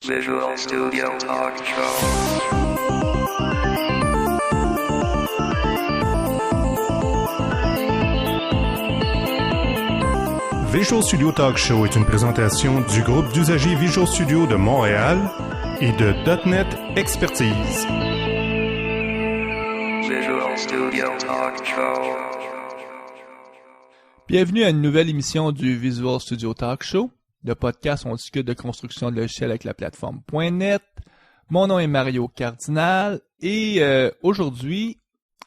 Visual Studio Talk Show. Visual Studio Talk Show est une présentation du groupe d'usagers Visual Studio de Montréal et de .NET Expertise. Visual Studio Talk Show. Bienvenue à une nouvelle émission du Visual Studio Talk Show. Le podcast où on discute de construction de logiciels avec la plateforme .NET. Mon nom est Mario Cardinal et aujourd'hui,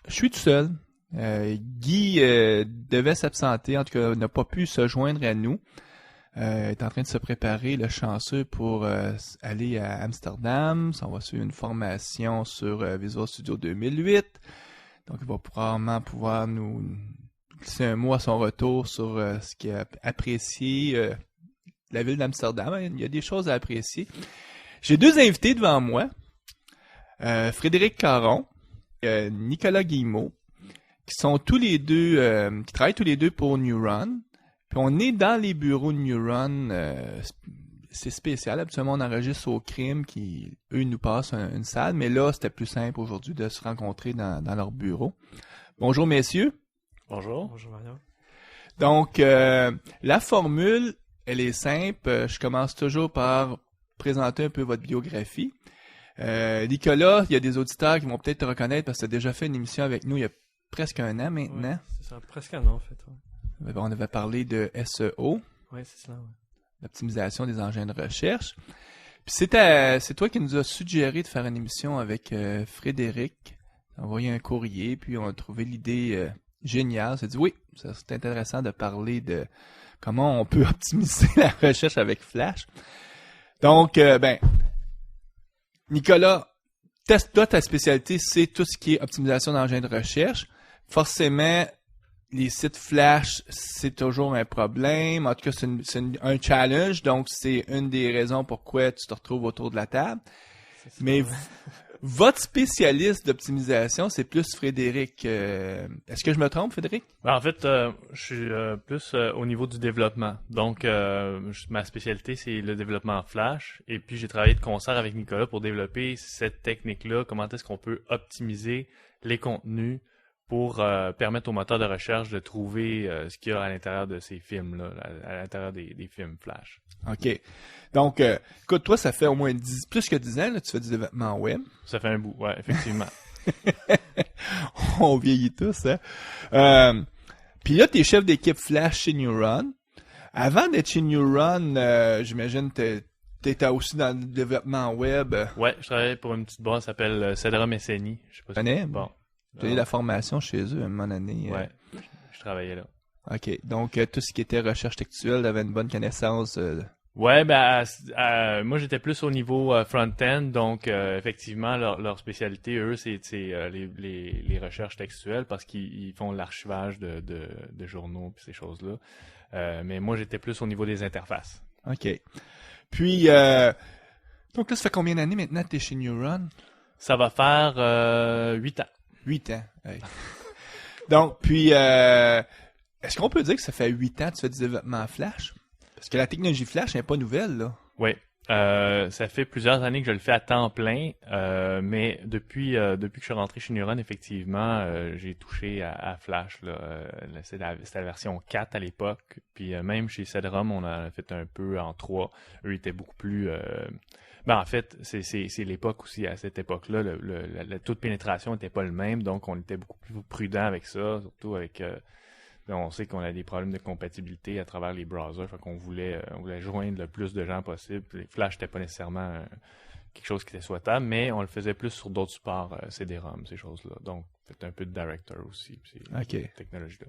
je suis tout seul. Guy devait s'absenter, en tout cas n'a pas pu se joindre à nous. Est en train de se préparer, le chanceux, pour aller à Amsterdam. On va suivre une formation sur Visual Studio 2008. Donc il va probablement pouvoir nous glisser un mot à son retour sur ce qu'il a apprécié la ville d'Amsterdam. Il y a des choses à apprécier. J'ai deux invités devant moi. Frédéric Caron, Nicolas Guillemot, qui sont tous les deux, qui travaillent tous les deux pour Neuron. Puis on est dans les bureaux de Neuron. C'est spécial. Habituellement, on enregistre au crime qui, eux, nous passent une salle. Mais là, c'était plus simple aujourd'hui de se rencontrer dans leur bureau. Bonjour, messieurs. Bonjour. Bonjour, Mario. Donc, la formule, elle est simple. Je commence toujours par présenter un peu votre biographie. Nicolas, il y a des auditeurs qui vont peut-être te reconnaître parce que tu as déjà fait une émission avec nous il y a presque un an maintenant. Ouais, c'est ça, presque un an en fait. Ouais. On avait parlé de SEO. Oui, c'est ça. Ouais. L'optimisation des engins de recherche. Puis c'est toi qui nous as suggéré de faire une émission avec Frédéric. On a envoyé un courrier, puis on a trouvé l'idée géniale. On s'est dit oui, ça c'est intéressant de parler de comment on peut optimiser la recherche avec Flash. Donc, Nicolas, toi, ta spécialité, c'est tout ce qui est optimisation d'engins de recherche. Forcément, les sites Flash, c'est toujours un problème. En tout cas, c'est un challenge. Donc, c'est une des raisons pourquoi tu te retrouves autour de la table. Mais votre spécialiste d'optimisation, c'est plus Frédéric. Est-ce que je me trompe, Frédéric? En fait, je suis plus au niveau du développement. Donc, ma spécialité, c'est le développement Flash. Et puis, j'ai travaillé de concert avec Nicolas pour développer cette technique-là. Comment est-ce qu'on peut optimiser les contenus pour permettre au moteur de recherche de trouver ce qu'il y a à l'intérieur de ces films-là, à l'intérieur des films Flash. OK. Donc, écoute, toi, ça fait au moins plus que 10 ans, là, tu fais du développement web. Ça fait un bout, ouais, effectivement. On vieillit tous, hein. Puis là, t'es chef d'équipe Flash chez Neuron. Avant d'être chez Neuron, j'imagine t'étais aussi dans le développement web. Ouais, je travaillais pour une petite boîte qui s'appelle Cedrum SNI. Je sais pas si tu connais. Bon. Tu as eu la formation chez eux à un moment donné. Ouais, je travaillais là. OK. Donc, tout ce qui était recherche textuelle, avait une bonne connaissance. Ouais, moi, j'étais plus au niveau front-end. Donc, effectivement, leur spécialité, eux, c'est les recherches textuelles parce qu'ils font l'archivage de journaux et ces choses-là. Mais moi, j'étais plus au niveau des interfaces. OK. Puis, donc là, ça fait combien d'années maintenant que tu es chez Neuron? Ça va faire 8 ans. 8 ans. Ouais. Donc, puis, est-ce qu'on peut dire que ça fait 8 ans que tu fais du développement Flash? Parce que la technologie Flash n'est pas nouvelle, là. Oui. Ça fait plusieurs années que je le fais à temps plein, mais depuis que je suis rentré chez Neuron, effectivement, j'ai touché à Flash. C'était la version 4 à l'époque. Puis même chez Cedrum, on a fait un peu en 3. Eux étaient beaucoup plus... en fait, c'est l'époque aussi. À cette époque-là, le taux de pénétration n'était pas le même, donc on était beaucoup plus prudent avec ça, surtout avec... on sait qu'on a des problèmes de compatibilité à travers les browsers, fait qu'on voulait joindre le plus de gens possible. Les Flash n'était pas nécessairement quelque chose qui était souhaitable, mais on le faisait plus sur d'autres supports, CD-ROM, ces choses-là. Donc, fait un peu de Director aussi, ces technologies-là.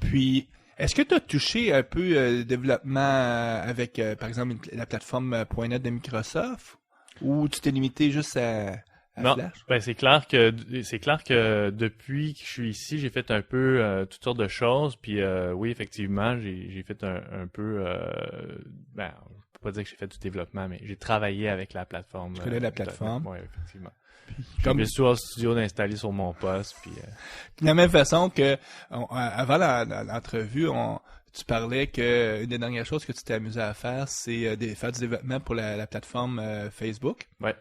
Puis, est-ce que tu as touché un peu développement avec, par exemple, la plateforme .NET de Microsoft, ou tu t'es limité juste à non, Flash? c'est clair que depuis que je suis ici, j'ai fait un peu toutes sortes de choses. Puis oui, effectivement, j'ai fait un peu. Je peux pas dire que j'ai fait du développement, mais j'ai travaillé avec la plateforme. Tu connais la plateforme? Oui, effectivement. Comme Visual Studio d'installer sur mon poste. Puis de la même façon que avant l'entrevue, tu parlais que une des dernières choses que tu t'es amusé à faire, c'est faire du développement pour la plateforme Facebook. Ouais.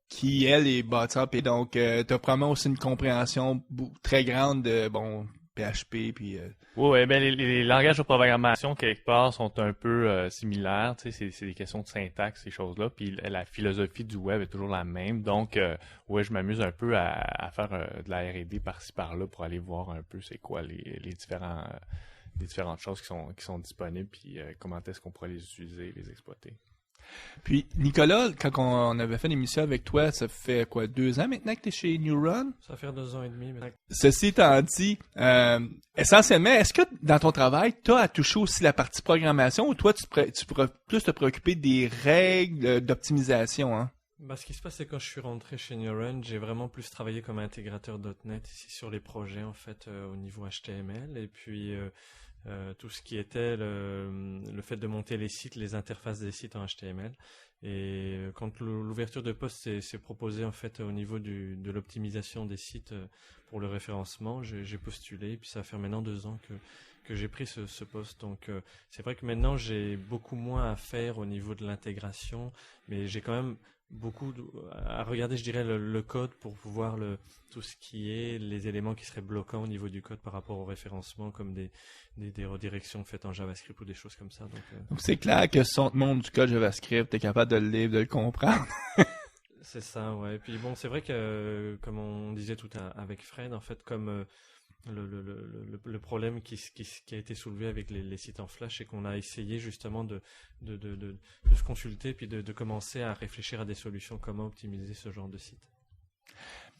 Qui, elle, est bâtie en P. Donc, tu as probablement aussi une compréhension très grande de, PHP, puis... Oui, ben les langages de programmation, quelque part, sont un peu similaires. Tu sais, c'est des questions de syntaxe, ces choses-là. Puis la philosophie du web est toujours la même. Donc, ouais, je m'amuse un peu à faire de la R&D par-ci, par-là pour aller voir un peu c'est quoi les différentes choses qui sont disponibles, puis comment est-ce qu'on pourrait les utiliser, les exploiter. Puis, Nicolas, quand on avait fait l'émission avec toi, ça fait quoi, 2 ans maintenant que tu es chez Neuron? Ça fait 2 ans et demi maintenant. Ceci étant dit, essentiellement, est-ce que dans ton travail, tu as à toucher aussi la partie programmation ou toi, tu pourrais plus te préoccuper des règles d'optimisation, hein? Ce qui se passe, c'est quand je suis rentré chez Neuron, j'ai vraiment plus travaillé comme intégrateur .NET ici sur les projets, en fait, au niveau HTML. Et puis, tout ce qui était le fait de monter les sites, les interfaces des sites en HTML. Et quand l'ouverture de poste s'est proposée en fait au niveau de l'optimisation des sites pour le référencement, j'ai postulé et puis ça fait maintenant 2 ans que j'ai pris ce poste. Donc c'est vrai que maintenant j'ai beaucoup moins à faire au niveau de l'intégration, mais j'ai quand même beaucoup à regarder, je dirais, le code pour voir tout ce qui est les éléments qui seraient bloquants au niveau du code par rapport au référencement, comme des redirections faites en JavaScript ou des choses comme ça. Donc c'est clair que si on te montre du code JavaScript, t'es capable de le lire, de le comprendre. C'est ça, ouais. Et puis bon, c'est vrai que, comme on disait tout avec Fred, en fait, comme le problème qui a été soulevé avec les sites en Flash, c'est qu'on a essayé justement de se consulter puis de commencer à réfléchir à des solutions, comment optimiser ce genre de site.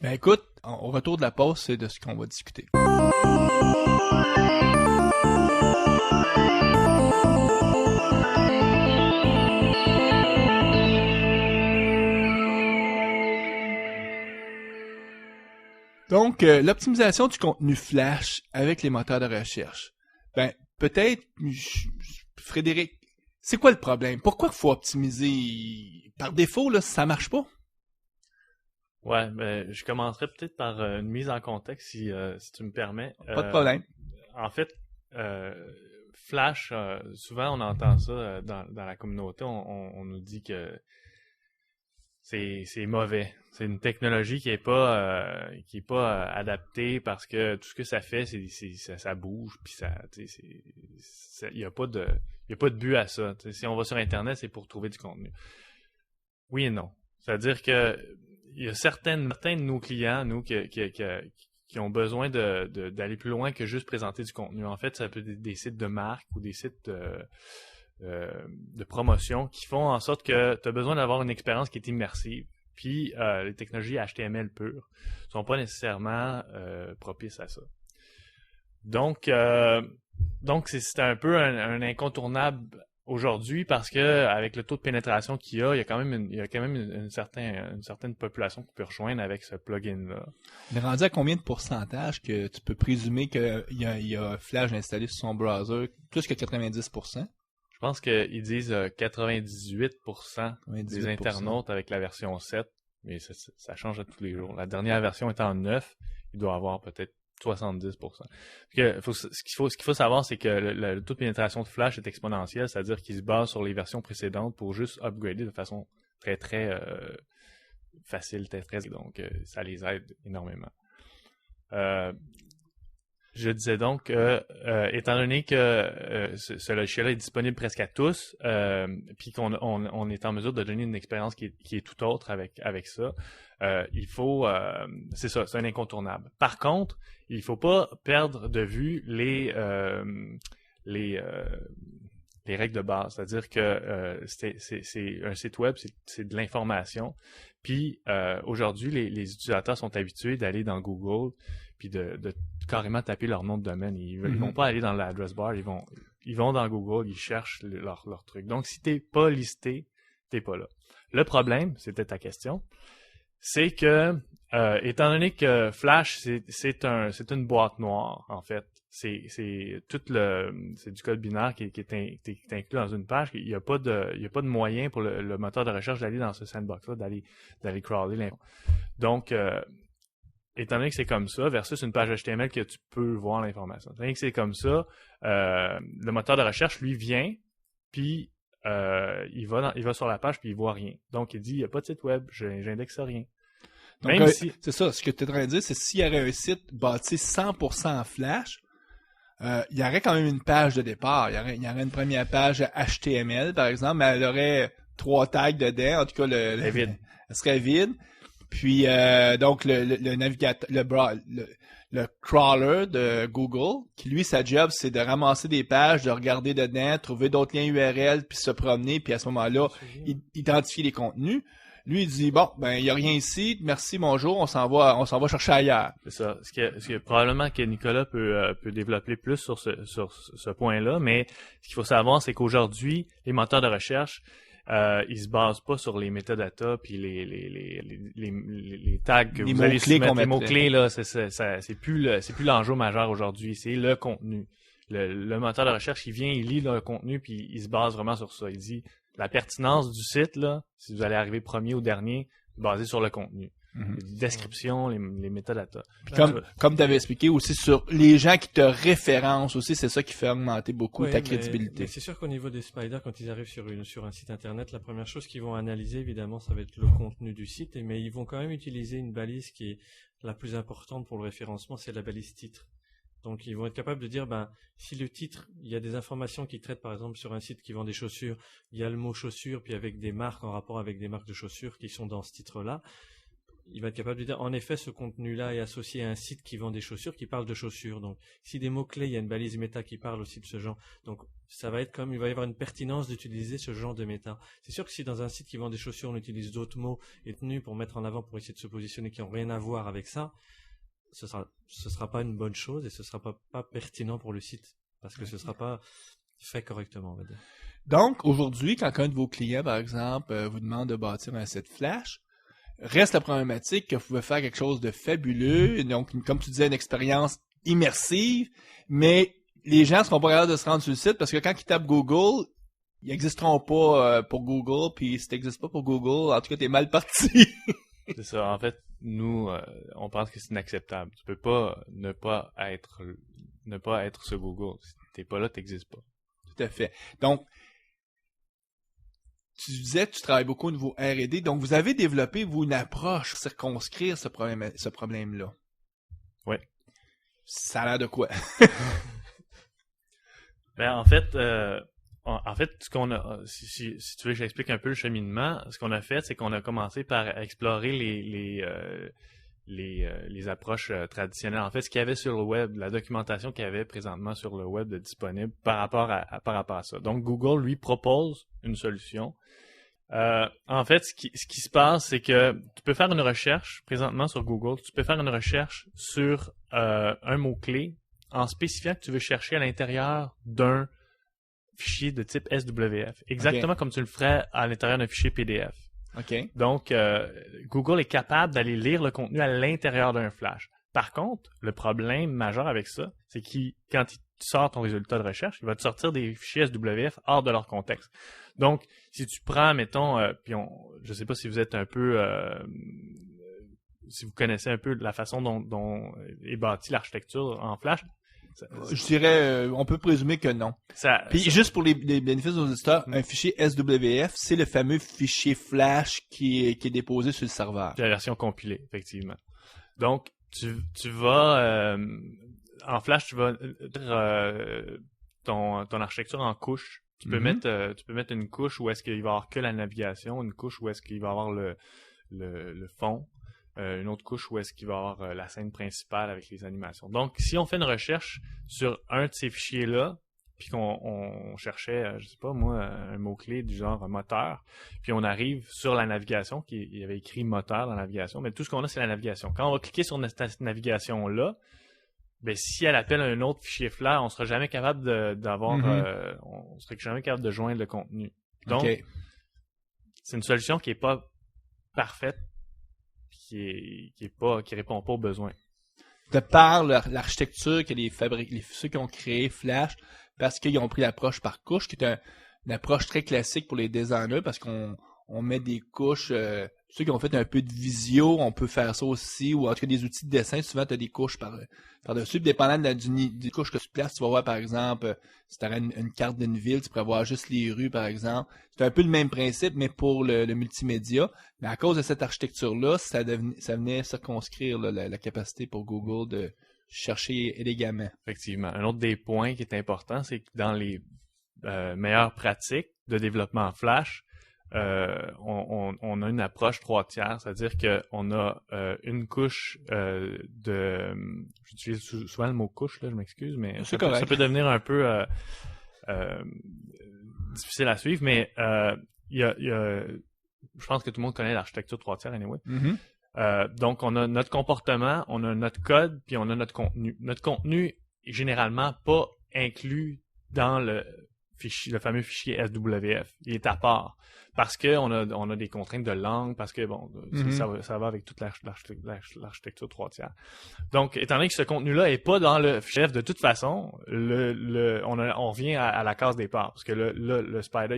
Ben écoute, au retour de la pause, c'est de ce qu'on va discuter. Donc, l'optimisation du contenu Flash avec les moteurs de recherche. Ben, peut-être, Frédéric, c'est quoi le problème? Pourquoi il faut optimiser? Par défaut, là, ça marche pas? Ouais, ben, je commencerai peut-être par une mise en contexte, si tu me permets. Pas de problème. En fait, Flash, souvent on entend ça dans la communauté, on nous dit que c'est mauvais. C'est une technologie qui est pas adaptée parce que tout ce que ça fait, ça bouge, puis il y a pas de but à ça. T'sais, si on va sur Internet, c'est pour trouver du contenu. Oui et non. C'est-à-dire que il y a certains de nos clients, qui ont besoin d'aller plus loin que juste présenter du contenu. En fait, ça peut être des sites de marque ou des sites de promotion qui font en sorte que tu as besoin d'avoir une expérience qui est immersive. Puis, les technologies HTML pures sont pas nécessairement propices à ça. Donc c'est un peu un incontournable aujourd'hui parce que avec le taux de pénétration qu'il y a, il y a quand même une certaine population qui peut rejoindre avec ce plugin-là. On est rendu à combien de pourcentage que tu peux présumer qu'il y a Flash installé sur son browser? Plus que 90%? Je pense qu'ils disent 98% des internautes avec la version 7, mais ça change à tous les jours. La dernière version est en 9, il doit avoir peut-être 70%. Ce qu'il faut savoir, c'est que le taux de pénétration de Flash est exponentiel, c'est-à-dire qu'il se base sur les versions précédentes pour juste upgrader de façon très, très facile, donc ça les aide énormément. Je disais donc, étant donné que ce logiciel est disponible presque à tous, puis qu'on est en mesure de donner une expérience qui est tout autre avec ça, il faut, c'est ça, c'est un incontournable. Par contre, il faut pas perdre de vue les règles de base, c'est-à-dire que c'est un site web, c'est de l'information. Puis aujourd'hui, les utilisateurs sont habitués d'aller dans Google puis de carrément taper leur nom de domaine. Ils vont pas aller dans l'adress bar, ils vont dans Google, ils cherchent leur truc. Donc, si t'es pas listé, t'es pas là. Le problème, c'était ta question, c'est que étant donné que Flash, c'est une boîte noire, en fait. C'est du code binaire qui est inclus dans une page. Il y a pas de moyen pour le moteur de recherche d'aller dans ce sandbox-là, d'aller crawler l'info. Donc, étant donné que c'est comme ça, versus une page HTML que tu peux voir l'information. Étant donné que c'est comme ça, le moteur de recherche, lui, vient, puis il va sur la page, puis il voit rien. Donc, il dit, il n'y a pas de site web, j'indexe rien. Donc, Même si... c'est ça, ce que tu es en train de dire, c'est s'il y aurait un site bâti 100% en Flash, il y aurait quand même une page de départ. Il y aurait une première page HTML, par exemple, mais elle aurait 3 tags dedans. En tout cas, Elle est vide. Elle serait vide. Puis, donc, le navigateur, le crawler de Google, qui lui, sa job, c'est de ramasser des pages, de regarder dedans, trouver d'autres liens URL, puis se promener, puis à ce moment-là, identifier les contenus. Lui, il dit, bon, ben, il n'y a rien ici, merci, bonjour, on s'en va chercher ailleurs. C'est ça. Ce que probablement que Nicolas peut développer plus sur ce point-là, mais ce qu'il faut savoir, c'est qu'aujourd'hui, les moteurs de recherche, ils se basent pas sur les métadatas puis les tags que vous allez soumettre. Les mots-clés, là, c'est plus l'enjeu majeur aujourd'hui, c'est le contenu. Le moteur de recherche, il vient, il lit le contenu, puis il se base vraiment sur ça. Il dit, la pertinence du site, là, si vous allez arriver premier ou dernier, basé sur le contenu. Les descriptions, les métadatas. Puis comme tu avais expliqué aussi sur les gens qui te référencent aussi, c'est ça qui fait augmenter beaucoup ta crédibilité. Mais c'est sûr qu'au niveau des spiders, quand ils arrivent sur un site internet, la première chose qu'ils vont analyser, évidemment, ça va être le contenu du site, mais ils vont quand même utiliser une balise qui est la plus importante pour le référencement, c'est la balise titre. Donc, ils vont être capables de dire, si le titre, il y a des informations qui traitent, par exemple, sur un site qui vend des chaussures, il y a le mot chaussures, puis avec des marques en rapport avec des marques de chaussures qui sont dans ce titre-là, il va être capable de dire, en effet, ce contenu-là est associé à un site qui vend des chaussures, qui parle de chaussures. Donc, si des mots-clés, il y a une balise méta qui parle aussi de ce genre. Donc, ça va être il va y avoir une pertinence d'utiliser ce genre de méta. C'est sûr que si dans un site qui vend des chaussures, on utilise d'autres mots et tenues pour mettre en avant, pour essayer de se positionner, qui n'ont rien à voir avec ça, ce sera pas une bonne chose et ce sera pas pertinent pour le site. Parce que ce sera pas fait correctement, on va dire. Donc, aujourd'hui, quand un de vos clients, par exemple, vous demande de bâtir un site Flash, reste la problématique que vous pouvez faire quelque chose de fabuleux, donc, comme tu disais, une expérience immersive, mais les gens ne seront pas capables de se rendre sur le site parce que quand ils tapent Google, ils n'existeront pas pour Google, puis si tu n'existes pas pour Google, en tout cas, tu es mal parti. C'est ça. En fait, nous, on pense que c'est inacceptable. Tu peux pas ne pas être sur Google. Si t'es pas là, t'existes pas. Tout à fait. Donc, tu disais que tu travailles beaucoup au niveau R&D, donc vous avez développé, vous, une approche pour circonscrire ce problème-là. Oui. Ça a l'air de quoi? En fait, ce qu'on a, si tu veux que j'explique un peu le cheminement, ce qu'on a fait, c'est qu'on a commencé par explorer les approches traditionnelles. En fait, ce qu'il y avait sur le web, la documentation qu'il y avait présentement sur le web de disponible par rapport à ça. Donc, Google lui propose une solution. En fait, ce qui se passe, c'est que tu peux faire une recherche présentement sur Google. Tu peux faire une recherche sur un mot-clé en spécifiant que tu veux chercher à l'intérieur d'un fichier de type SWF, exactement comme tu le ferais à l'intérieur d'un fichier PDF. Okay. Donc, Google est capable d'aller lire le contenu à l'intérieur d'un flash. Par contre, le problème majeur avec ça, c'est quand il sort ton résultat de recherche, il va te sortir des fichiers SWF hors de leur contexte. Donc, si tu prends, mettons, je sais pas si vous êtes un peu, si vous connaissez un peu la façon dont est bâtie l'architecture en flash. Je dirais, on peut présumer que non. Puis juste pour les bénéfices de nos auditeurs, un fichier SWF, c'est le fameux fichier flash qui est déposé sur le serveur. La version compilée, effectivement. Donc, tu vas en flash, tu vas ton architecture en couche. Tu peux mettre une couche où est-ce qu'il va y avoir que la navigation, une couche où est-ce qu'il va y avoir le fond. Une autre couche où est-ce qu'il va y avoir la scène principale avec les animations. Donc, si on fait une recherche sur un de ces fichiers-là, puis qu'on cherchait, je sais pas moi, un mot-clé du genre moteur, puis on arrive sur la navigation, il y avait écrit moteur dans la navigation, mais tout ce qu'on a, c'est la navigation. Quand on va cliquer sur cette navigation-là, ben si elle appelle un autre fichier Flash, on sera jamais capable on serait jamais capable de joindre le contenu. Donc, c'est une solution qui est pas parfaite, qui répond pas aux besoins. De par l'architecture que ceux qui ont créé Flash, parce qu'ils ont pris l'approche par couche, qui est une approche très classique pour les designers, parce qu'on met des couches, ceux qui ont fait un peu de visio, on peut faire ça aussi, ou en tout cas des outils de dessin, souvent tu as des couches par-dessus. Dépendant des couches que tu places, tu vas voir par exemple, si tu aurais une carte d'une ville, tu pourrais voir juste les rues par exemple. C'est un peu le même principe, mais pour le multimédia. Mais à cause de cette architecture-là, ça venait circonscrire là, la capacité pour Google de chercher élégamment. Effectivement. Un autre des points qui est important, c'est que dans les meilleures pratiques de développement Flash, on a une approche 3/3, c'est-à-dire qu'on a une couche j'utilise souvent le mot couche, là, je m'excuse, mais ça peut devenir un peu difficile à suivre, mais je pense que tout le monde connaît l'architecture 3/3 anyway. Mm-hmm. Donc, on a notre comportement, on a notre code, puis on a notre contenu. Notre contenu est généralement pas inclus dans le fameux fichier SWF. Il est à part. Parce que on a des contraintes de langue, parce que bon, ça va avec toute l'architecture 3/3. Donc, étant donné que ce contenu-là est pas dans le fichier de toute façon, on revient à la case départ. Parce que le Spider,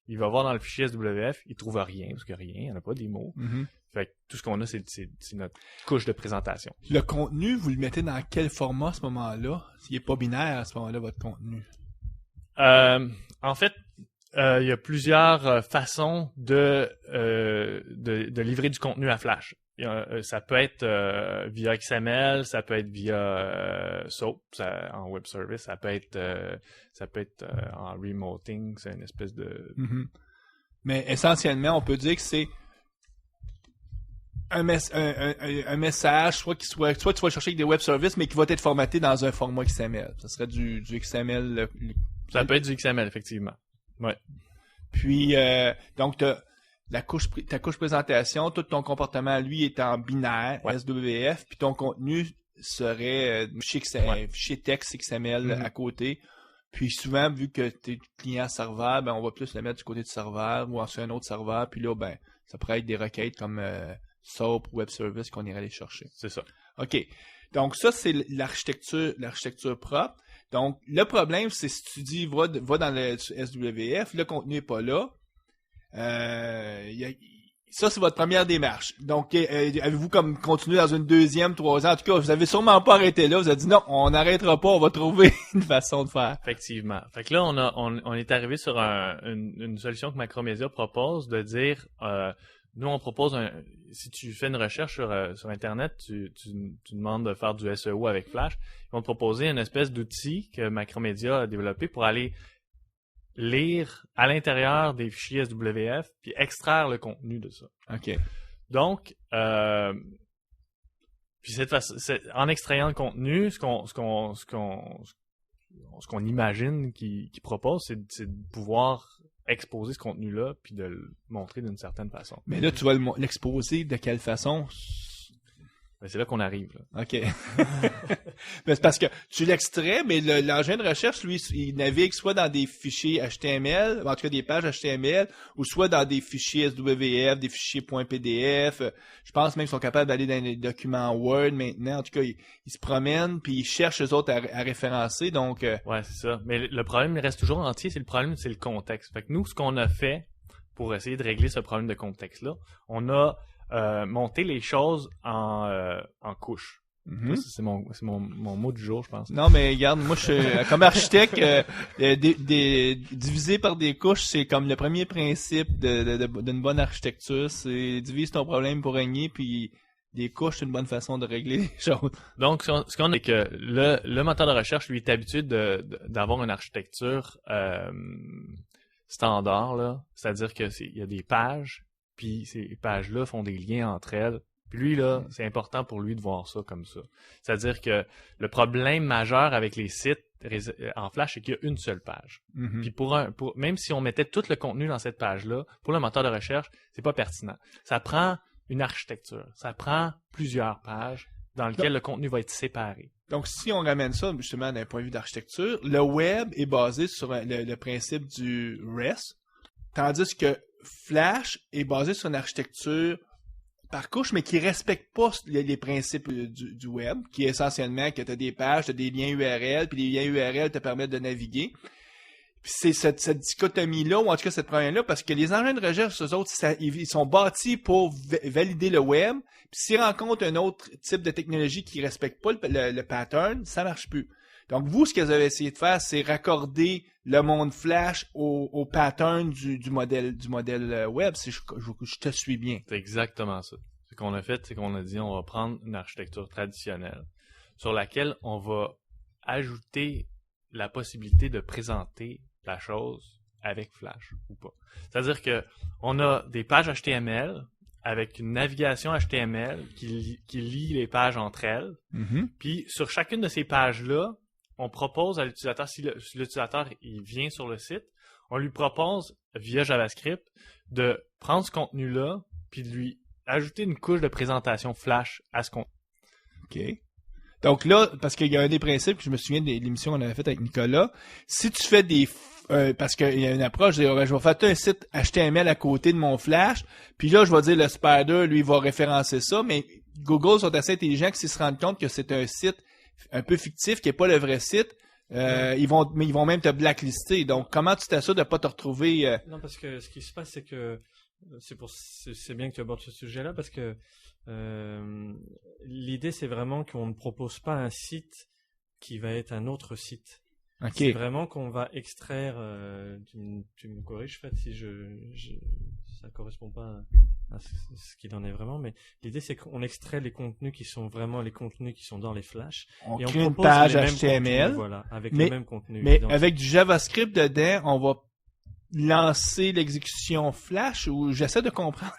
il va voir dans le fichier SWF, il trouve rien, parce qu'il n'y a rien, il n'y en a pas des mots. Mm-hmm. Fait que tout ce qu'on a, c'est notre couche de présentation. Le contenu, vous le mettez dans quel format à ce moment-là? S'il n'est pas binaire à ce moment-là, votre contenu? En fait, il y a plusieurs façons de livrer du contenu à Flash. Ça peut être via XML, ça peut être via SOAP en web service, ça peut être en remoting, c'est une espèce de... Mm-hmm. Mais essentiellement, on peut dire que c'est un message, soit tu vas chercher avec des web services, mais qui va être formaté dans un format XML. Ça serait du XML. Ça peut être du XML, effectivement. Ouais. Puis, donc, ta couche présentation, tout ton comportement, lui, est en binaire, ouais. SWF, puis ton contenu serait fichier texte XML à côté. Puis souvent, vu que tu es client-serveur, ben on va plus le mettre du côté du serveur ou sur un autre serveur. Puis là, ben ça pourrait être des requêtes comme SOAP ou Web Service qu'on irait aller chercher. C'est ça. OK. Donc ça, c'est l'architecture propre. Donc, le problème, c'est si tu dis va dans le SWF, le contenu n'est pas là. Ça, c'est votre première démarche. Donc, avez-vous comme continué dans une deuxième, troisième? En tout cas, vous avez sûrement pas arrêté là. Vous avez dit non, on n'arrêtera pas, on va trouver une façon de faire. Effectivement. Fait que là, on est arrivé sur une solution que Macromedia propose de dire, nous, on propose si tu fais une recherche sur Internet, tu demandes de faire du SEO avec Flash, ils vont te proposer une espèce d'outil que Macromedia a développé pour aller lire à l'intérieur des fichiers SWF puis extraire le contenu de ça. OK. Donc, puis en extrayant le contenu, ce qu'on imagine qu'ils proposent, c'est de pouvoir exposer ce contenu-là puis de le montrer d'une certaine façon. Mais là, tu vas l'exposer de quelle façon? Ben, c'est là qu'on arrive. Là. OK. Mais c'est parce que tu l'extrais, mais l'engin de recherche, lui, il navigue soit dans des fichiers HTML, en tout cas des pages HTML, ou soit dans des fichiers SWF, des fichiers .pdf. Je pense même qu'ils sont capables d'aller dans les documents Word maintenant. En tout cas, ils se promènent, puis ils cherchent eux autres à référencer. Donc, ouais, c'est ça. Mais le problème, il reste toujours entier. C'est le problème, c'est le contexte. Fait que nous, ce qu'on a fait pour essayer de régler ce problème de contexte-là, on a monter les choses en couches. Mm-hmm. C'est mon mot du jour, je pense. Non, mais regarde, moi, comme architecte, diviser par des couches, c'est comme le premier principe d'une bonne architecture. C'est divise ton problème pour régner, puis des couches, c'est une bonne façon de régler les choses. Donc, ce qu'on a, c'est que le moteur de recherche, lui, est habitué d'avoir une architecture standard, là. C'est-à-dire que il y a des pages, puis ces pages-là font des liens entre elles. Puis lui, là, c'est important pour lui de voir ça comme ça. C'est-à-dire que le problème majeur avec les sites en Flash, c'est qu'il y a une seule page. Mm-hmm. Puis même si on mettait tout le contenu dans cette page-là, pour le moteur de recherche, c'est pas pertinent. Ça prend une architecture. Ça prend plusieurs pages dans lesquelles le contenu va être séparé. Donc, si on ramène ça, justement, d'un point de vue d'architecture, le web est basé sur le principe du REST, tandis que Flash est basé sur une architecture par couche, mais qui respecte pas les principes du web, qui est essentiellement que tu as des pages, tu as des liens URL, puis les liens URL te permettent de naviguer. Puis c'est cette dichotomie-là, ou en tout cas cette problème-là, parce que les engins de recherche, eux autres, ils sont bâtis pour valider le web. Puis s'ils rencontrent un autre type de technologie qui respecte pas le pattern, ça marche plus. Donc vous, ce que vous avez essayé de faire, c'est raccorder le monde Flash au pattern du modèle web, si je te suis bien. C'est exactement ça. Ce qu'on a fait, c'est qu'on a dit on va prendre une architecture traditionnelle sur laquelle on va ajouter la possibilité de présenter la chose avec Flash ou pas. C'est-à-dire que on a des pages HTML avec une navigation HTML qui lie les pages entre elles. Mm-hmm. Puis sur chacune de ces pages-là, on propose à l'utilisateur, si l'utilisateur il vient sur le site, on lui propose via JavaScript de prendre ce contenu-là puis de lui ajouter une couche de présentation Flash à ce contenu. OK. Donc là, parce qu'il y a un des principes, je me souviens de l'émission qu'on avait faite avec Nicolas, si tu fais parce qu'il y a une approche, je vais faire un site HTML à côté de mon Flash, puis là, je vais dire le Spider, lui, il va référencer ça, mais Google sont assez intelligents que s'ils se rendent compte que c'est un site un peu fictif, qui n'est pas le vrai site, ils vont même te blacklister. Donc, comment tu t'assures de ne pas te retrouver... Non, parce que ce qui se passe, c'est que c'est bien que tu abordes ce sujet-là, parce que l'idée, c'est vraiment qu'on ne propose pas un site qui va être un autre site. Okay. C'est vraiment qu'on va extraire. Tu me corriges, Fred, si ça correspond pas à ce qu'il en est vraiment, mais l'idée, c'est qu'on extrait les contenus qui sont vraiment les contenus qui sont dans les flashs. On et crée on une propose page les mêmes HTML, contenus, voilà, avec les mêmes contenus. mais Donc, avec du JavaScript dedans, on va lancer l'exécution Flash, ou j'essaie de comprendre.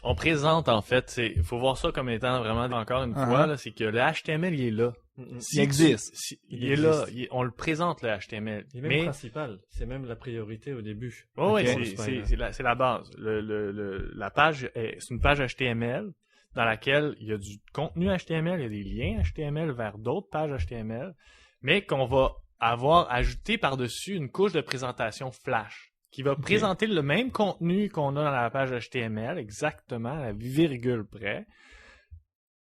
On présente, en fait, il faut voir ça comme étant vraiment, encore une fois, là, c'est que le HTML, il est là. Il existe. Il est là. On le présente, le HTML. il est même principal. C'est même la priorité au début. Oui, Okay. c'est la base. La page, c'est une page HTML dans laquelle il y a du contenu HTML, il y a des liens HTML vers d'autres pages HTML, mais qu'on va avoir ajouté par-dessus une couche de présentation Flash qui va présenter le même contenu qu'on a dans la page HTML, exactement à la virgule près,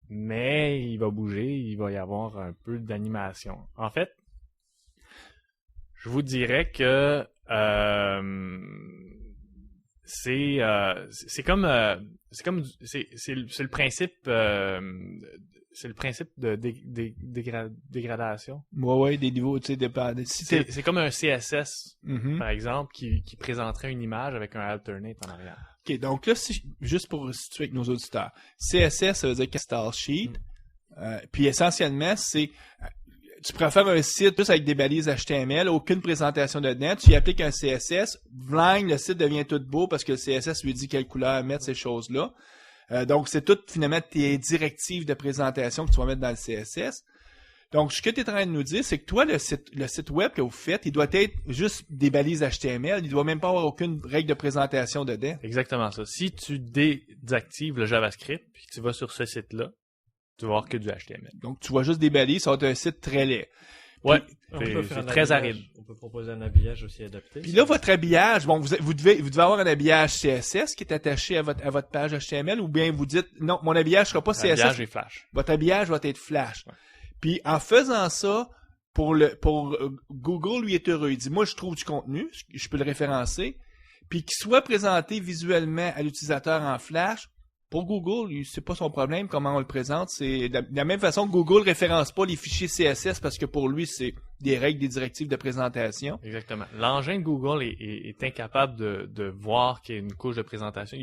mais il va bouger, il va y avoir un peu d'animation. En fait, je vous dirais que c'est le principe c'est le principe de dégradation. Ouais, des niveaux, tu sais, C'est comme un CSS, Mm-hmm. par exemple, qui présenterait une image avec un alternate en arrière. OK, donc là, juste pour situer avec nos auditeurs, CSS, ça veut dire Style Sheet. Puis essentiellement, c'est... Tu préfères un site juste avec des balises HTML, aucune présentation de net, tu y appliques un CSS, bling, le site devient tout beau parce que le CSS lui dit quelle couleur mettre, ces choses-là. Donc, c'est tout, finalement, tes directives de présentation que tu vas mettre dans le CSS. Donc, ce que tu es en train de nous dire, c'est que toi, le site web que vous faites, il doit être juste des balises HTML. Il doit même pas avoir aucune règle de présentation dedans. Exactement ça. Si tu désactives le JavaScript, puis tu vas sur ce site-là, tu vas voir que du HTML. Donc, tu vois juste des balises, ça va être un site très laid. Ouais, c'est très aride. On peut proposer un habillage aussi adapté. Puis là, votre habillage, bon, vous devez avoir un habillage CSS qui est attaché à votre page HTML, ou bien vous dites, non, mon habillage sera pas CSS. L'habillage est Flash. Votre habillage va être Flash. Ouais. Puis en faisant ça, pour Google, lui, est heureux. Il dit, moi, je trouve du contenu, je peux le référencer, puis qu'il soit présenté visuellement à l'utilisateur en Flash. Pour Google, c'est pas son problème comment on le présente. C'est de la même façon que Google référence pas les fichiers CSS parce que pour lui, c'est des règles, des directives de présentation. Exactement. L'engin de Google est incapable de voir qu'il y a une couche de présentation.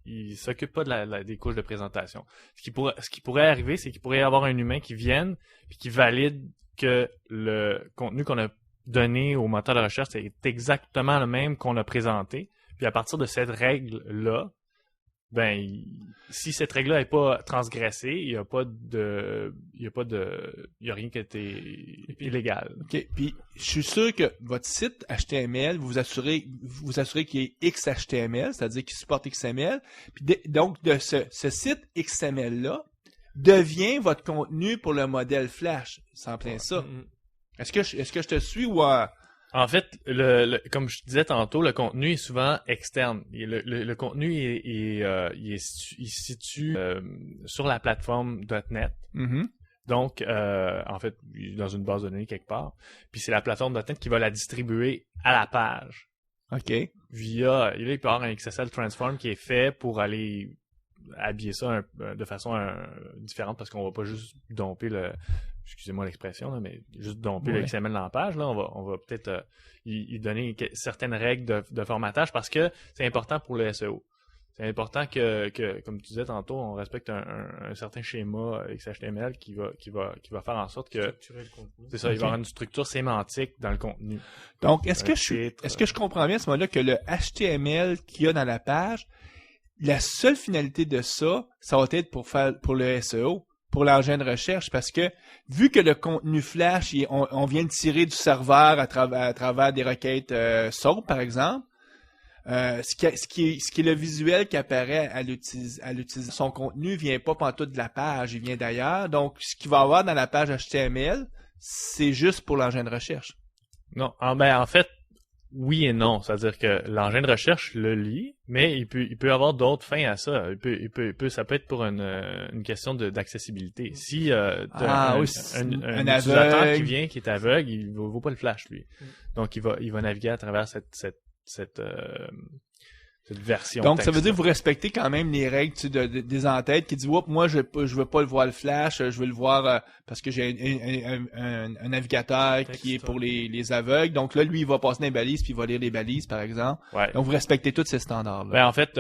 Il s'occupe pas des couches de présentation. Ce qui pourrait arriver, c'est qu'il pourrait y avoir un humain qui vienne puis qui valide que le contenu qu'on a donné au moteur de recherche est exactement le même qu'on a présenté. Puis à partir de cette règle-là, si cette règle-là n'est pas transgressée, il y a rien qui a été illégal. OK. Puis, je suis sûr que votre site HTML, vous assurez qu'il y ait XHTML, c'est-à-dire qu'il supporte XML. Puis, donc, de ce site XML-là devient votre contenu pour le modèle Flash. C'est en plein ça. Est-ce que je te suis ou... En fait, comme je disais tantôt, le contenu est souvent externe. Le contenu il se situe sur la plateforme .NET. Mm-hmm. Donc, en fait, dans une base de données quelque part. Puis c'est la plateforme .NET qui va la distribuer à la page. OK. Via, il peut y avoir un XSL Transform qui est fait pour aller habiller ça de façon différente parce qu'on va pas juste domper excusez-moi l'expression, là, mais juste domper le XML dans la page. Là, on va peut-être y donner certaines règles de formatage parce que c'est important pour le SEO. C'est important que, comme tu disais tantôt, on respecte un certain schéma XHTML qui va faire en sorte que Structurer le contenu. c'est ça, il va y avoir une structure sémantique dans le contenu. Donc, est-ce que je comprends bien à ce moment-là que le HTML qu'il y a dans la page, la seule finalité de ça va être pour le SEO, pour l'engin de recherche, parce que vu que le contenu Flash, on vient de tirer du serveur à travers des requêtes SOAP, par exemple, ce qui est le visuel qui apparaît à l'utilisateur, son contenu vient pas pantoute de la page, il vient d'ailleurs. Donc, ce qu'il va y avoir dans la page HTML, c'est juste pour l'engin de recherche. Non, en fait, oui et non. C'est-à-dire que l'engin de recherche le lit, mais il peut avoir d'autres fins à ça. Ça peut être pour une question d'accessibilité. Si t'as un utilisateur qui est aveugle, il ne vaut pas le flash, lui. Donc, il va naviguer à travers cette version. Donc, ça veut dire que vous respectez quand même les règles des entêtes qui disent « moi, je veux pas le voir le flash, je veux le voir parce que j'ai un navigateur qui est pour les aveugles. » Donc là, lui, il va passer dans les balises puis il va lire les balises, par exemple. Ouais. Donc, vous respectez tous ces standards-là. Ben, en fait,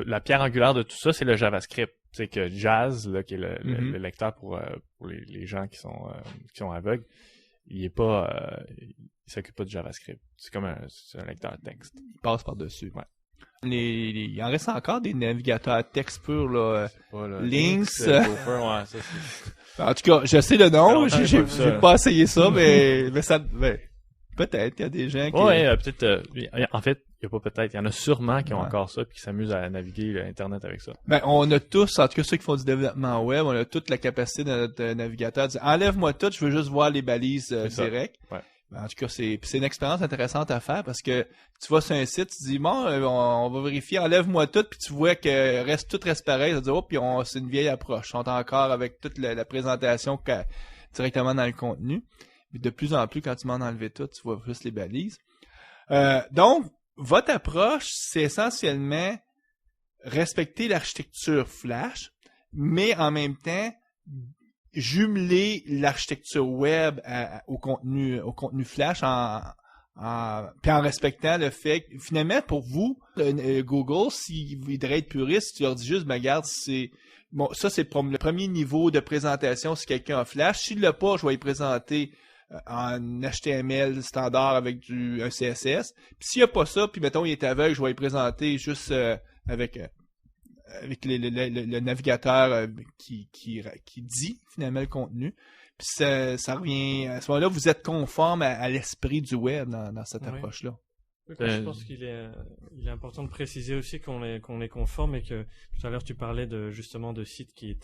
la pierre angulaire de tout ça, c'est le JavaScript. C'est que Jazz, là, qui est le lecteur pour les gens qui sont aveugles, il s'occupe pas de JavaScript. C'est comme un lecteur texte. Il passe par-dessus. Ouais. Il en reste encore des navigateurs texte purs, là. Lynx. Ouais, ça, en tout cas, je sais le nom. Non, J'ai pas essayé ça, mais peut-être, il y a des gens qui... Ouais, peut-être. En fait, il y a pas peut-être. Il y en a sûrement qui ont encore ça et qui s'amusent à naviguer Internet avec ça. Ben, on a tous, en tout cas ceux qui font du développement web, on a toute la capacité de notre navigateur de dire « Enlève-moi tout, je veux juste voir les balises direct. » Ouais. En tout cas, c'est une expérience intéressante à faire parce que tu vas sur un site, tu dis bon, on va vérifier, enlève-moi tout, puis tu vois que tout reste pareil, tu dis oh, puis c'est une vieille approche. On est encore avec toute la présentation directement dans le contenu. Puis de plus en plus, quand tu m'en enlevé tout, tu vois juste les balises. Donc, votre approche, c'est essentiellement respecter l'architecture Flash, mais en même temps jumeler l'architecture web au contenu Flash puis en respectant le fait que, finalement, pour vous, Google, s'il voudrait être puriste, tu leur dis juste, ben, regarde, ça, c'est le premier niveau de présentation si quelqu'un a Flash. S'il l'a pas, je vais y présenter en HTML standard avec un CSS. Puis s'il n'y a pas ça, puis mettons, il est aveugle, je vais y présenter juste avec le navigateur qui dit finalement le contenu. Puis ça revient, à ce moment-là, vous êtes conforme à l'esprit du web dans cette approche-là. Je pense qu'il est important de préciser aussi qu'on est conforme et que tout à l'heure tu parlais justement de sites qui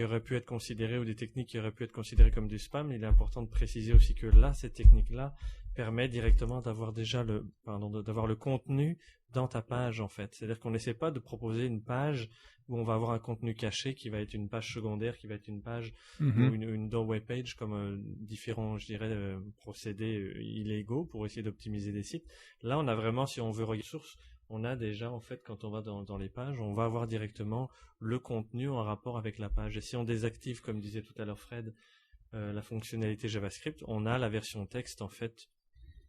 auraient pu être considérés ou des techniques qui auraient pu être considérées comme du spam. Il est important de préciser aussi que là, cette technique-là permet directement d'avoir d'avoir le contenu dans ta page, en fait. C'est-à-dire qu'on n'essaie pas de proposer une page où on va avoir un contenu caché qui va être une page secondaire, qui va être une page ou une door web page comme différents, je dirais, procédés illégaux pour essayer d'optimiser des sites. Là, on a vraiment, si on veut regarder source, on a déjà, en fait, quand on va dans les pages, on va avoir directement le contenu en rapport avec la page. Et si on désactive, comme disait tout à l'heure Fred, la fonctionnalité JavaScript, on a la version texte, en fait,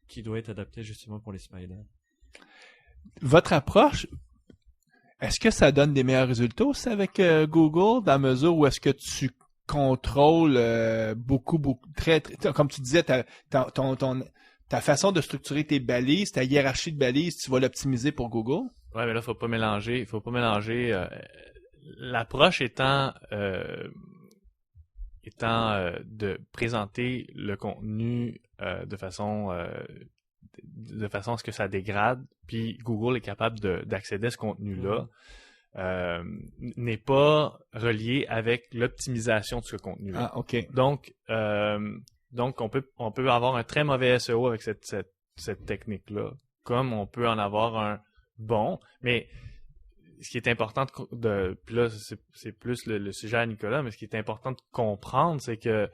qui doit être adaptée justement pour les spiders. Votre approche, est-ce que ça donne des meilleurs résultats aussi avec Google, dans la mesure où est-ce que tu contrôles beaucoup, très, comme tu disais, ta façon de structurer tes balises, ta hiérarchie de balises, tu vas l'optimiser pour Google? Ouais, mais là, faut pas mélanger. L'approche étant de présenter le contenu de façon à ce que ça dégrade, puis Google est capable d'accéder à ce contenu-là, n'est pas relié avec l'optimisation de ce contenu-là. Ah, OK. Donc on peut avoir un très mauvais SEO avec cette technique-là, comme on peut en avoir un bon, mais ce qui est important puis là, c'est plus le sujet à Nicolas, mais ce qui est important de comprendre, c'est que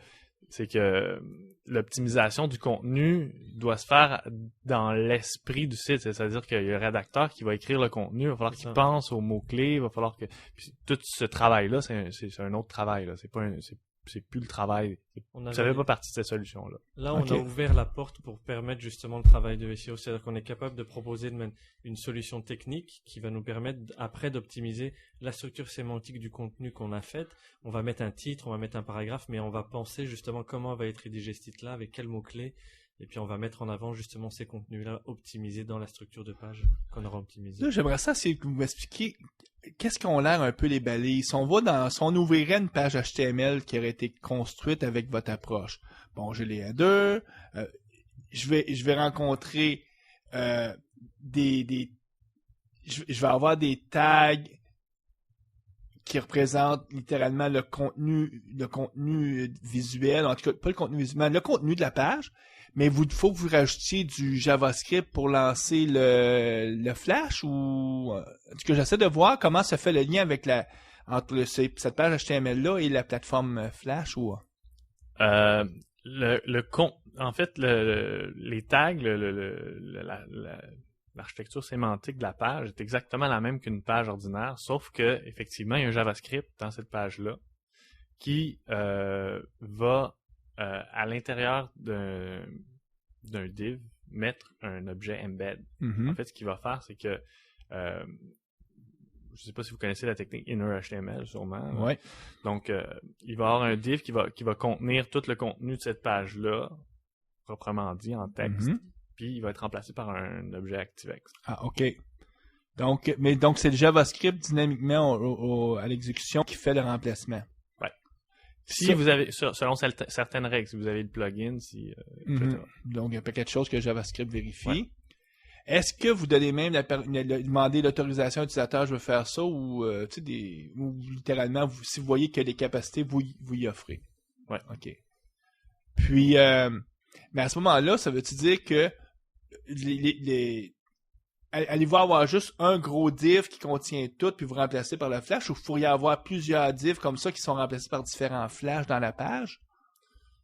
l'optimisation du contenu doit se faire dans l'esprit du site. C'est-à-dire qu'il y a le rédacteur qui va écrire le contenu, il va falloir qu'il pense aux mots-clés, il va falloir que... Puis tout ce travail-là, c'est un autre travail, là. C'est plus le travail. Ça fait pas partie de cette solution-là. Là, on a ouvert la porte pour permettre justement le travail de SEO. C'est-à-dire qu'on est capable de proposer une solution technique qui va nous permettre après d'optimiser la structure sémantique du contenu qu'on a faite. On va mettre un titre, on va mettre un paragraphe, mais on va penser justement comment va être rédigé ce titre-là, avec quels mots-clés. Et puis on va mettre en avant justement ces contenus-là optimisés dans la structure de page qu'on aura optimisée. Là, j'aimerais ça, c'est que vous m'expliquiez qu'est-ce qu'on l'air un peu les balises. Si on ouvrirait une page HTML qui aurait été construite avec votre approche. Bon, j'ai les headers, je vais rencontrer je vais avoir des tags qui représentent littéralement le contenu visuel, en tout cas pas le contenu visuel, mais le contenu de la page. Mais faut que vous rajoutiez du JavaScript pour lancer le Flash ou est-ce que j'essaie de voir comment se fait le lien avec entre cette page HTML là et la plateforme Flash ou en fait les tags, l'architecture sémantique de la page est exactement la même qu'une page ordinaire, sauf que effectivement il y a un JavaScript dans cette page-là qui va à l'intérieur d'un div mettre un objet embed. Mm-hmm. En fait, ce qu'il va faire, c'est que je ne sais pas si vous connaissez la technique inner HTML, sûrement. Ouais. Donc, il va y avoir un div qui va contenir tout le contenu de cette page-là, proprement dit, en texte. Mm-hmm. Puis, il va être remplacé par un objet ActiveX. Ah, OK. Donc c'est le JavaScript dynamiquement à l'exécution qui fait le remplacement. Si vous avez, selon certaines règles, si vous avez le plugin, etc. Donc, il y a pas quelque chose que JavaScript vérifie. Ouais. Est-ce que vous donnez même demander l'autorisation à l'utilisateur, je veux faire ça, ou littéralement, si vous voyez que les capacités, vous y offrez? Ouais. OK. Puis, mais à ce moment-là, ça veut-tu dire que allez-vous avoir juste un gros div qui contient tout puis vous remplacer par le Flash, ou vous pourriez avoir plusieurs divs comme ça qui sont remplacés par différents Flash dans la page?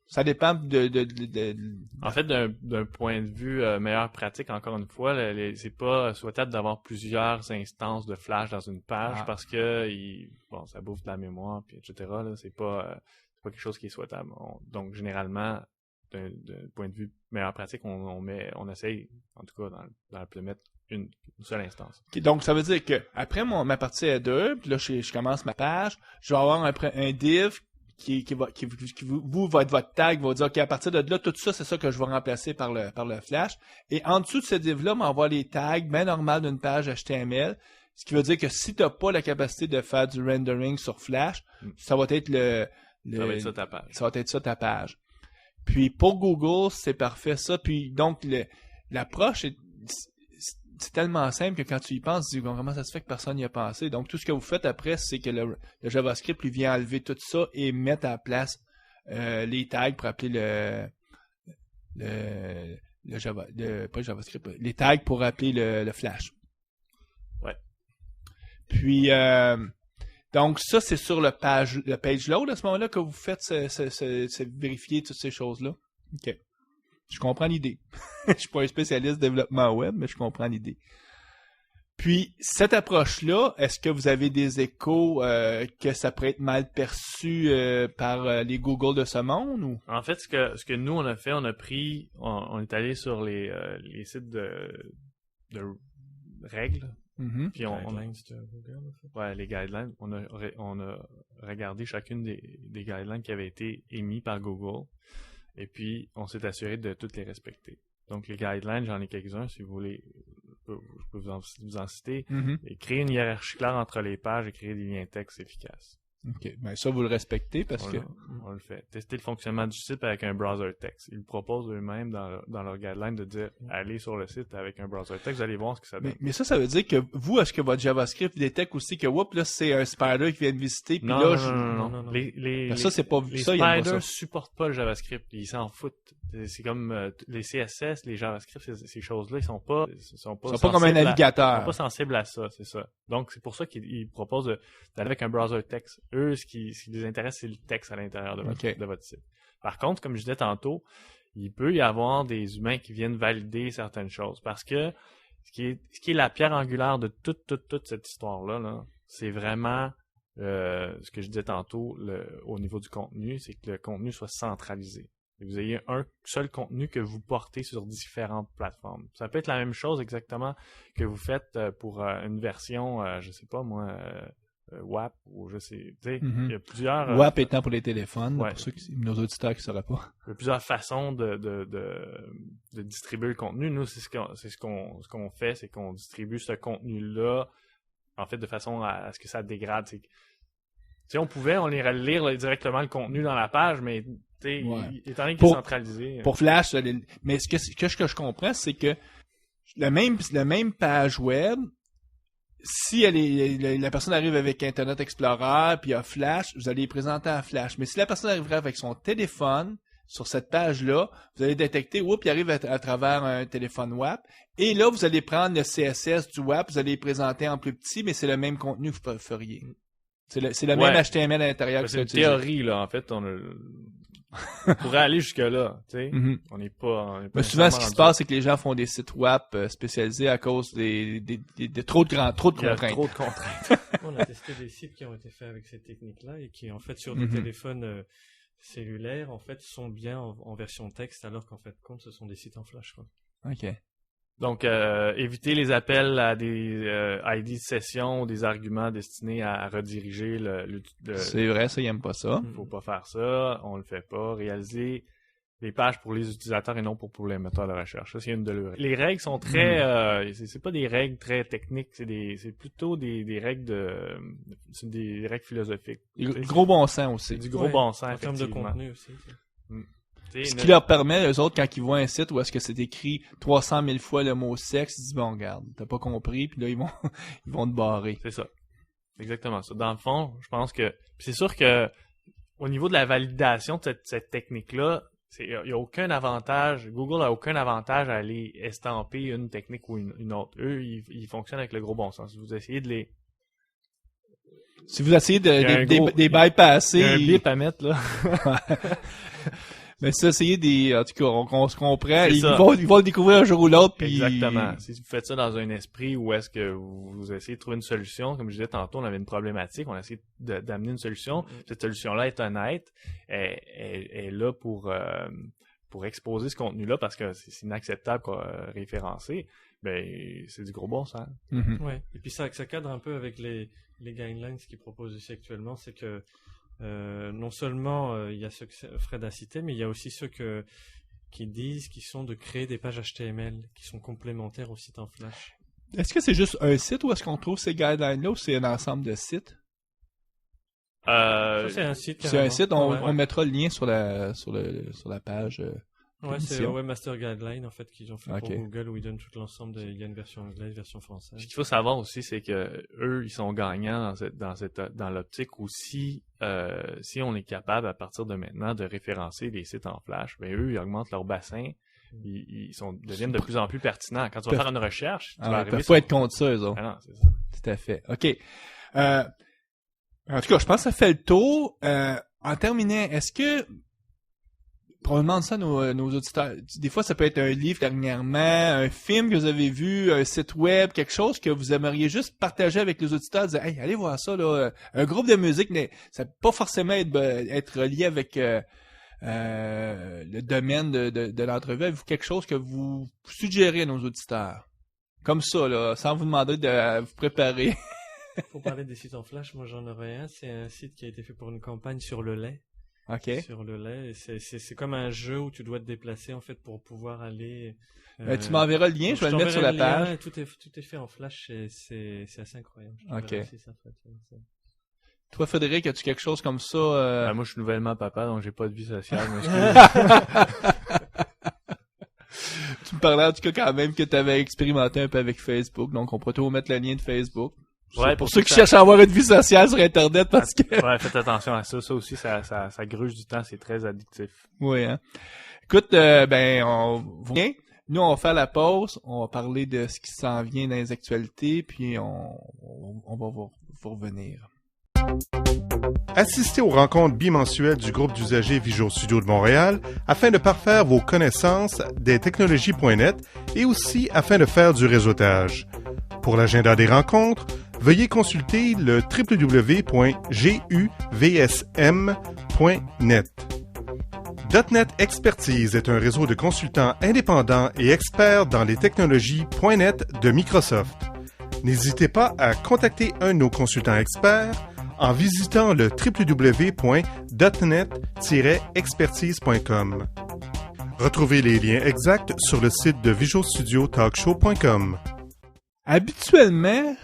Ça dépend En fait, d'un point de vue meilleure pratique, encore une fois, c'est pas souhaitable d'avoir plusieurs instances de Flash dans une page parce que ça bouffe de la mémoire, puis etc. Là, c'est pas quelque chose qui est souhaitable. Donc, généralement, d'un point de vue meilleure pratique, on essaye, en tout cas, dans le mettre une seule instance. Okay, donc, ça veut dire que après ma partie header, puis là, je commence ma page, je vais avoir un div qui va être votre tag, va dire, OK, à partir de là, tout ça, c'est ça que je vais remplacer par le Flash. Et en dessous de ce div-là, on va avoir les tags bien normales d'une page HTML, ce qui veut dire que si tu n'as pas la capacité de faire du rendering sur Flash, ça va être ça va être ça ta page. Ça va être ça ta page. Puis pour Google, c'est parfait ça. Puis donc, l'approche c'est tellement simple que quand tu y penses, tu dis comment ça se fait que personne n'y a pensé. Donc, tout ce que vous faites après, c'est que le JavaScript lui vient enlever tout ça et mettre à la place les tags pour appeler pas le JavaScript, les tags pour appeler le Flash. Ouais. Puis, donc ça, c'est sur le page load à ce moment-là que vous faites vérifier toutes ces choses-là. OK. Je comprends l'idée. Je suis pas un spécialiste de développement web, mais je comprends l'idée. Puis, cette approche-là, est-ce que vous avez des échos que ça pourrait être mal perçu par les Google de ce monde? Ou? En fait, ce que nous, on a fait, on est allé sur les sites de règles. Mm-hmm. Puis les guidelines. On a regardé chacune des guidelines qui avaient été émises par Google. Et puis, on s'est assuré de toutes les respecter. Donc, les guidelines, j'en ai quelques-uns, si vous voulez, je peux vous en citer. Mm-hmm. Et créer une hiérarchie claire entre les pages et créer des liens texte efficaces. OK. Ben, ça, vous le respectez parce que... On le fait. Tester le fonctionnement du site avec un browser texte. Ils proposent eux-mêmes dans leur guideline de dire allez sur le site avec un browser texte, vous allez voir ce que ça donne. Mais ça veut dire que vous, est-ce que votre JavaScript détecte aussi que, oups, là, c'est un spider qui vient de visiter, puis Non, là, non. Les ça, c'est pas les ça, il y a pas spiders ça. supportent pas le JavaScript. Ils s'en foutent. C'est comme les CSS, les JavaScript, ces choses-là, ils sont pas comme un navigateur. Ils sont pas sensibles à ça, c'est ça. Donc, c'est pour ça qu'ils proposent d'aller avec un browser texte. Eux, ce qui les intéresse, c'est le texte à l'intérieur de votre site. Par contre, comme je disais tantôt, il peut y avoir des humains qui viennent valider certaines choses. Parce que ce qui est la pierre angulaire de toute cette histoire-là, là, c'est vraiment ce que je disais tantôt au niveau du contenu, c'est que le contenu soit centralisé. Que vous ayez un seul contenu que vous portez sur différentes plateformes. Ça peut être la même chose exactement que vous faites pour une version, je sais pas moi, WAP ou je sais, tu sais, il y a plusieurs... WAP étant pour les téléphones, ouais. pour ceux nos auditeurs qui ne sauraient pas. Il y a plusieurs façons de distribuer le contenu. Nous, c'est ce qu'on fait, c'est qu'on distribue ce contenu-là, en fait, de façon à ce que ça dégrade. Si on pouvait, on irait lire directement le contenu dans la page, mais étant donné qu'il est centralisé... Pour Flash, mais ce que je comprends, c'est que la même page web, si la personne arrive avec Internet Explorer puis il y a Flash, vous allez les présenter à Flash. Mais si la personne arriverait avec son téléphone sur cette page-là, vous allez détecter, il arrive à travers un téléphone WAP. Et là, vous allez prendre le CSS du WAP, vous allez les présenter en plus petit, mais c'est le même contenu que vous feriez. C'est le même HTML à l'intérieur que c'est une théorie, là. En fait, on pourrait aller jusque-là, tu sais. Mm-hmm. On n'est pas mais souvent, ce qui se passe, c'est que les gens font des sites WAP spécialisés à cause de trop de contraintes. Il y a trop de contraintes. On a testé des sites qui ont été faits avec cette technique-là et qui, en fait, sur des téléphones cellulaires, en fait, sont bien en version texte, alors qu'en fait, ce sont des sites en Flash, quoi. OK. Donc, éviter les appels à des ID de session ou des arguments destinés à rediriger le C'est vrai, ça, ils n'aiment pas ça. Faut pas faire ça, on le fait pas. Réaliser les pages pour les utilisateurs et non pour les moteurs de recherche. Ça, c'est une de leurs règles. Les règles sont très... c'est pas des règles très techniques, c'est plutôt des règles c'est des règles philosophiques. Du gros bon sens aussi. C'est du gros bon sens, en termes de contenu aussi. Ce qui leur permet, eux autres, quand ils voient un site où est-ce que c'est écrit 300 000 fois le mot sexe, ils disent, bon, regarde, t'as pas compris, puis là, ils vont te barrer. C'est ça. Exactement ça. Dans le fond, je pense que... c'est sûr que au niveau de la validation de cette technique-là, il n'y a aucun avantage, Google a aucun avantage à aller estamper une technique ou une autre. Eux, ils fonctionnent avec le gros bon sens. Vous essayez de les... Si vous essayez des bypasser... Il y a un bip à mettre, là. Mais ça, essayez en tout cas, on se comprend. Ils vont le découvrir un jour ou l'autre. Puis... Exactement. Si vous faites ça dans un esprit où est-ce que vous essayez de trouver une solution, comme je disais tantôt, on avait une problématique, on a essayé d'amener une solution. Cette solution-là est honnête, est là pour exposer ce contenu-là parce que c'est inacceptable référencer. Ben, c'est du gros bon sens. Mm-hmm. Ouais. Et puis ça cadre un peu avec les guidelines qu'ils proposent ici actuellement, c'est que non seulement il y a ceux que Fred a cités, mais il y a aussi ceux qui disent qu'ils sont de créer des pages HTML qui sont complémentaires au site en Flash. Est-ce que c'est juste un site ou est-ce qu'on trouve ces guidelines-là ou c'est un ensemble de sites? Ça, c'est un site. C'est un site, on ouais. mettra le lien sur la page. Ouais, c'est le Webmaster Guideline en fait qu'ils ont fait pour Okay. Google où ils donnent tout l'ensemble. Il y a une version anglaise, version française. Ce qu'il faut savoir aussi, c'est que eux, ils sont gagnants dans l'optique où si on est capable à partir de maintenant de référencer les sites en Flash, ben eux, ils augmentent leur bassin. Ils deviennent de plus en plus pertinents. Quand tu vas faire une recherche, tu vas arriver. Ils peuvent pas être contre ça, eux autres. Ah non, c'est ça. Tout à fait. OK. En tout cas, je pense que ça fait le tour. En terminant, est-ce que on demande ça à nos auditeurs. Des fois, ça peut être un livre dernièrement, un film que vous avez vu, un site web, quelque chose que vous aimeriez juste partager avec les auditeurs, dire hey, allez voir ça là. Un groupe de musique, mais ça peut pas forcément être lié avec le domaine de l'entrevue. Avez-vous quelque chose que vous suggérez à nos auditeurs? Comme ça, là, sans vous demander de vous préparer. Pour parler des sites en Flash, moi j'en aurais un. C'est un site qui a été fait pour une campagne sur le lait. OK. Sur le lait. C'est comme un jeu où tu dois te déplacer en fait pour pouvoir aller. Tu m'enverras le lien, je vais le mettre sur la page. Tout est fait en Flash et c'est assez incroyable. OK. Toi, Frédéric, as-tu quelque chose comme ça? Moi, je suis nouvellement papa, donc j'ai pas de vie sociale. Tu me parlais en tout cas quand même que tu avais expérimenté un peu avec Facebook, donc on pourrait toujours mettre le lien de Facebook. Ouais, pour ceux qui cherchent à avoir une vie sociale sur Internet, parce que... Ouais, faites attention à ça. Ça aussi, ça gruge du temps, c'est très addictif. Oui, hein. Écoute, nous, on va faire la pause, on va parler de ce qui s'en vient dans les actualités, puis on va vous revenir. Assistez aux rencontres bimensuelles du groupe d'usagers Visual Studio de Montréal afin de parfaire vos connaissances des technologies.net et aussi afin de faire du réseautage. Pour l'agenda des rencontres, veuillez consulter le www.guvsm.net. .NET Expertise est un réseau de consultants indépendants et experts dans les technologies .NET de Microsoft. N'hésitez pas à contacter un de nos consultants experts en visitant le www.net-expertise.com. Retrouvez les liens exacts sur le site de visualstudiotalkshow.com. Habituellement,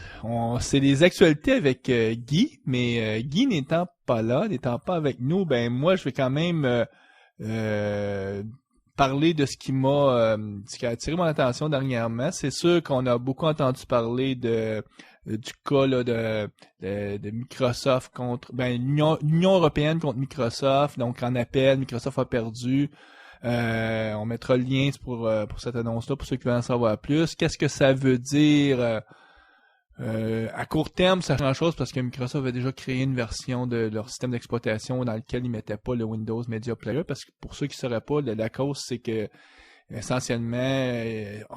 c'est des actualités avec Guy, mais Guy n'étant pas là, n'étant pas avec nous, ben moi je vais quand même parler de ce qui a attiré mon attention dernièrement. C'est sûr qu'on a beaucoup entendu parler du cas là, de Microsoft contre l'Union européenne contre Microsoft, donc en appel, Microsoft a perdu. On mettra le lien pour cette annonce-là pour ceux qui veulent en savoir plus. Qu'est-ce que ça veut dire à court terme? Ça change grand-chose parce que Microsoft avait déjà créé une version de leur système d'exploitation dans lequel ils mettaient pas le Windows Media Player, parce que pour ceux qui ne sauraient pas, la cause c'est que essentiellement,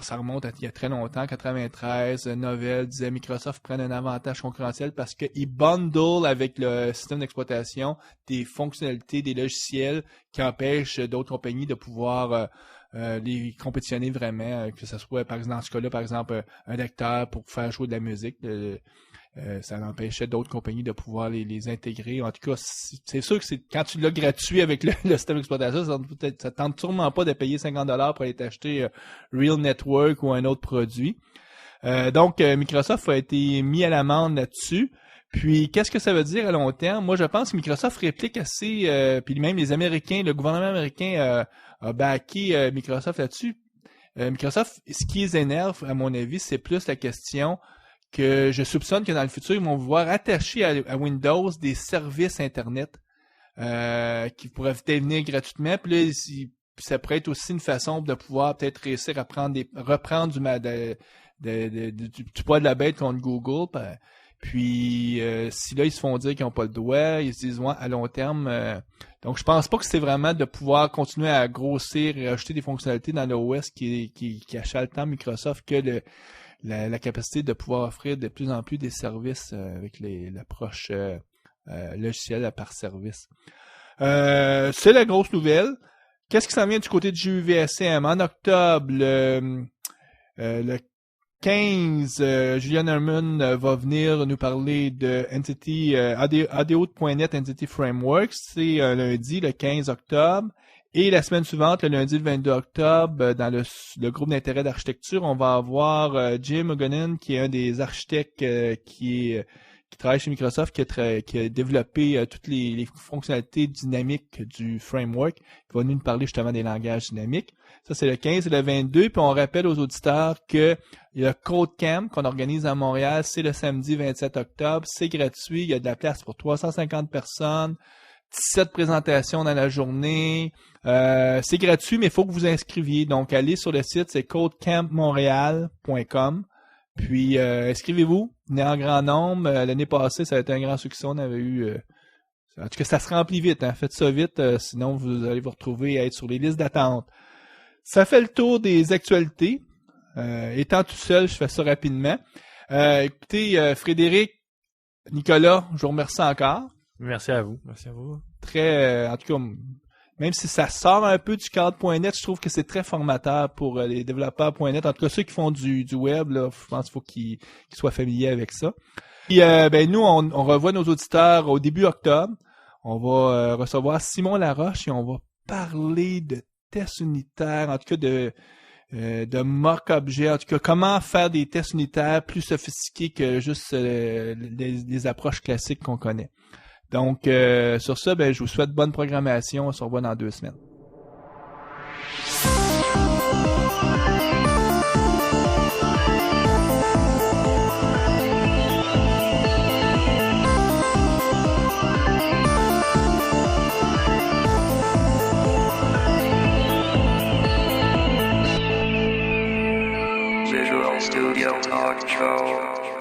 ça remonte à il y a très longtemps, 93, Novell disait Microsoft prenne un avantage concurrentiel parce qu'ils bundle avec le système d'exploitation des fonctionnalités, des logiciels qui empêchent d'autres compagnies de pouvoir les compétitionner vraiment, que ce soit, par exemple, dans ce cas-là, par exemple, un lecteur pour faire jouer de la musique. Ça empêchait d'autres compagnies de pouvoir les intégrer. En tout cas, c'est sûr que quand tu l'as gratuit avec le système d'exploitation, ça tente sûrement pas de payer $50 pour aller t'acheter Real Network ou un autre produit. Donc, Microsoft a été mis à l'amende là-dessus. Puis, qu'est-ce que ça veut dire à long terme? Moi, je pense que Microsoft réplique assez, puis même les Américains, le gouvernement américain a backé Microsoft là-dessus. Microsoft, ce qui les énerve, à mon avis, c'est plus la question que je soupçonne que dans le futur, ils vont vouloir attacher à Windows des services Internet qui pourraient peut-être venir gratuitement. Puis là, ça pourrait être aussi une façon de pouvoir peut-être réussir à reprendre du poids de la bête contre Google. Puis si là, ils se font dire qu'ils n'ont pas le droit, ils se disent ouais, à long terme. Donc, je pense pas que c'est vraiment de pouvoir continuer à grossir et ajouter des fonctionnalités dans l'OS qui achale tant Microsoft que la capacité de pouvoir offrir de plus en plus des services avec l'approche logicielle par service. C'est la grosse nouvelle. Qu'est-ce qui s'en vient du côté du GUVSM? En octobre, le 15, Julian Herman va venir nous parler de Entity ADO.NET Entity Framework. C'est lundi, le 15 octobre. Et la semaine suivante, le lundi le 22 octobre, dans le groupe d'intérêt d'architecture, on va avoir Jim Ogonen, qui est un des architectes qui travaille chez Microsoft, qui a développé toutes les fonctionnalités dynamiques du framework, qui va nous parler justement des langages dynamiques. Ça, c'est le 15 et le 22. Puis on rappelle aux auditeurs que le Code Camp qu'on organise à Montréal, c'est le samedi 27 octobre. C'est gratuit. Il y a de la place pour 350 personnes. 17 présentations dans la journée. C'est gratuit, mais il faut que vous inscriviez. Donc, allez sur le site, c'est codecampmontréal.com. Puis, inscrivez-vous. Venez en grand nombre. L'année passée, ça a été un grand succès. On avait eu... en tout cas, ça se remplit vite. Hein. Faites ça vite, sinon vous allez vous retrouver à être sur les listes d'attente. Ça fait le tour des actualités. Étant tout seul, je fais ça rapidement. Écoutez, Frédéric, Nicolas, je vous remercie encore. Merci à vous. Merci à vous. Très, en tout cas, même si ça sort un peu du cadre.net, je trouve que c'est très formateur pour les développeurs.net. En tout cas, ceux qui font du web, là, je pense qu'il faut qu'ils soient familiers avec ça. Et nous, on revoit nos auditeurs au début octobre. On va recevoir Simon Laroche et on va parler de tests unitaires, en tout cas de mock-objets, en tout cas comment faire des tests unitaires plus sophistiqués que juste les approches classiques qu'on connaît. Donc, sur ça, je vous souhaite bonne programmation. On se revoit dans 2 semaines. Visual Studio Talk Show.